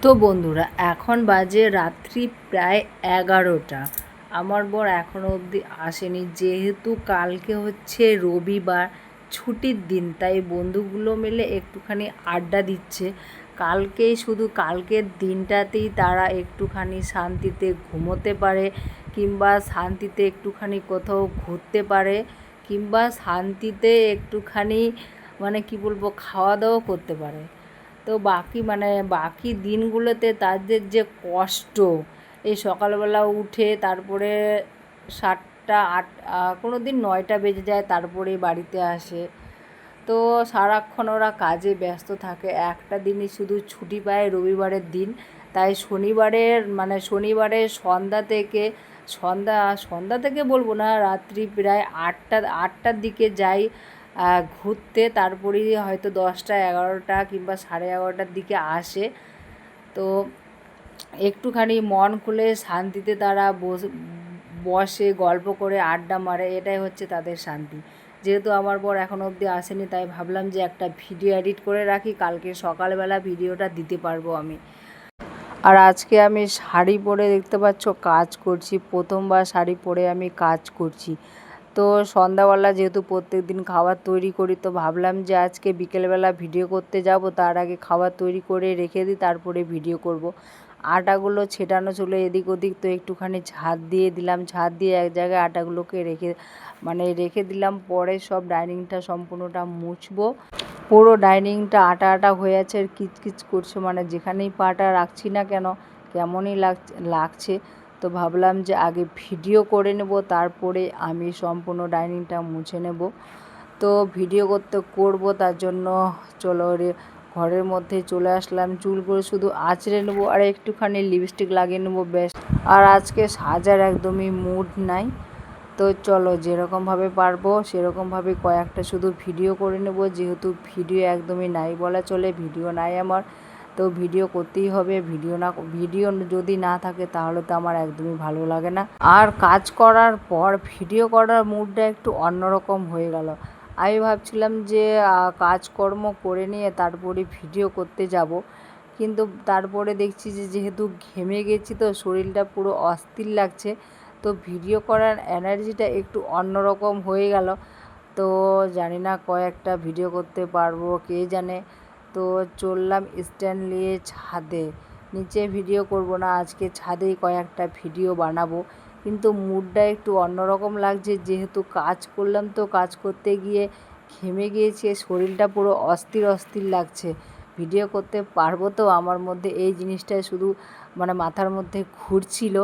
তো বন্ধুরা, এখন বাজে রাত্রি প্রায় 11টা। আমার বর এখনও অবধি আসেনি। যেহেতু কালকে হচ্ছে রবিবার, ছুটির দিন, তাই বন্ধুগুলো মিলে একটুখানি আড্ডা দিচ্ছে। শুধু কালকের দিনটাতেই তারা একটুখানি শান্তিতে ঘুমোতে পারে, কিংবা শান্তিতে একটুখানি কোথাও ঘুরতে পারে, কিংবা শান্তিতে একটুখানি কি বলবো, খাওয়া দাওয়া করতে পারে। তো বাকি দিনগুলোতে তাদের যে কষ্ট, এই সকালবেলা উঠে তারপরে 7টা 8, কোনো দিন 9টা বেজে যায় তারপরে বাড়িতে আসে। তো সারাক্ষণ ওরা কাজে ব্যস্ত থাকে। একটা দিনই শুধু ছুটি পায়, রবিবারের দিন। তাই শনিবারের সন্ধ্যা সন্ধ্যা থেকে বলবো না, রাত্রি প্রায় 8টার দিকে যাই ঘুরতে। তারপরেই হয়তো 10টা 11টা কিংবা 11:30টার দিকে আসে। তো একটুখানি মন খুলে শান্তিতে তারা বসে গল্প করে আড্ডা মারে, এটাই হচ্ছে তাদের শান্তি। যেহেতু আমার বর এখনও অবধি আসেনি, তাই ভাবলাম যে একটা ভিডিও এডিট করে রাখি, কালকে সকালবেলা ভিডিওটা দিতে পারবো আমি। আর আজকে আমি শাড়ি পরে, দেখতে পাচ্ছ, কাজ করছি। প্রথমবার শাড়ি পরে আমি কাজ করছি। তো সন্ধ্যাবেলা যেহেতু প্রত্যেক দিন খাবার তৈরি করি, তো ভাবলাম যে আজকে বিকেলবেলা ভিডিও করতে যাব, তার আগে খাবার তৈরি করে রেখে দিই, তারপরে ভিডিও করব। আটাগুলো ছেটানো ছিল এদিক ওদিক, তো একটুখানি ঝাঁট দিয়ে দিলাম। ঝাঁট দিয়ে এক জায়গায় আটাগুলোকে রেখে দিলাম। পরে সব ডাইনিংটা সম্পূর্ণটা মুছবো। পুরো ডাইনিংটা আটা আটা হয়ে আছে আর কিচকিচ করছে, যেখানেই পাটা রাখছি না কেন কেমনই লাগছে। তো ভাবলাম যে আগে ভিডিও করে নেব, তারপরে আমি সম্পূর্ণ ডাইনিংটা মুছে নেব। তো ভিডিও করব, তার জন্য চলো ঘরের মধ্যে চলে আসলাম। চুলগুলো শুধু আঁচড়ে নেবো আর একটুখানি লিপস্টিক লাগিয়ে নেবো, ব্যাস। আর আজকে সাজার একদমই মুড নাই। তো চলো, যেরকমভাবে পারবো সেরকমভাবে কয়েকটা শুধু ভিডিও করে নেব। যেহেতু ভিডিও একদমই নাই বলা চলে, ভিডিও নাই আমার, তো ভিডিও করতেই হবে। ভিডিও যদি না থাকে তাহলে তো আমার একদমই ভালো লাগে না। আর কাজ করার পর ভিডিও করার মুডটা একটু অন্যরকম হয়ে গেল। আমি ভাবছিলাম যে কাজকর্ম করে নিয়ে তারপরে ভিডিও করতে যাব, কিন্তু তারপরে দেখছি যে যেহেতু ঘেমে গেছি, তো শরীরটা পুরো অস্থির লাগছে। তো ভিডিও করার এনার্জিটা একটু অন্যরকম হয়ে গেল। তো জানি না কয়েকটা ভিডিও করতে পারবো, কে জানে। তো চললাম স্ট্যান্ড নিয়ে ছাদে। নিচে ভিডিও করব না, আজকে ছাদেই কয়েকটা ভিডিও বানাবো। কিন্তু মুডটা একটু অন্যরকম লাগছে, যেহেতু কাজ করলাম, তো কাজ করতে গিয়ে ঘেমে গিয়েছে, শরীরটা পুরো অস্থির অস্থির লাগছে। ভিডিও করতে পারবো তো, আমার মধ্যে এই জিনিসটা শুধু মাথার মধ্যে ঘুরছিল।